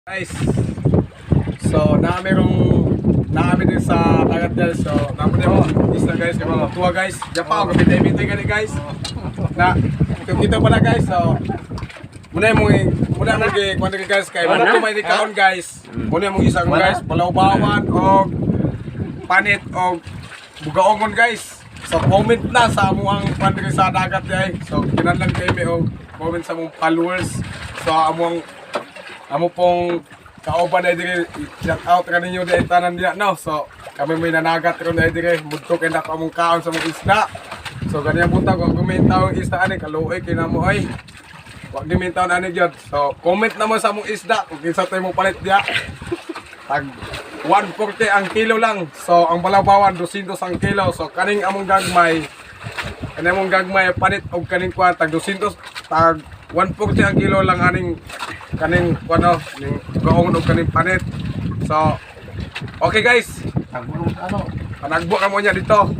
Guys, so namin din sa dagat guys. So namin yung isla guys, kaya mga tuwa guys. Diyan pa ako, kapitay-pitay gani guys. Na, kita pala guys. So muna mo guys kay wala ko may dikaon guys. Muna mo isang guys, balawbawan o panit o bugaongon guys. So comment na sa amo ang kwento sa dagat guys. So kinahanglan kay may og comment sa mong followers. So amo pong kauban na dire, shout out ka ninyo dahil tanan diya no. So kami may nanagat ron na dire, mudto kay nako among kaon sa mong isda. So ganyan punta ko kumentaw ang isda ani kaluoy kinamo ay. Wag gimintaw na ani gyud. So comment naman sa mong isda kung kinsa tay mo palit diya. Tag 140 ang kilo lang. So ang balabawan 200 ang kilo. So kaning among gagmay panit og kaning kwan tag 200 tag 140 ang kilo lang kaning kuno ning gaong og kaning panit. So okay guys. Panagbo ka mo niya dito.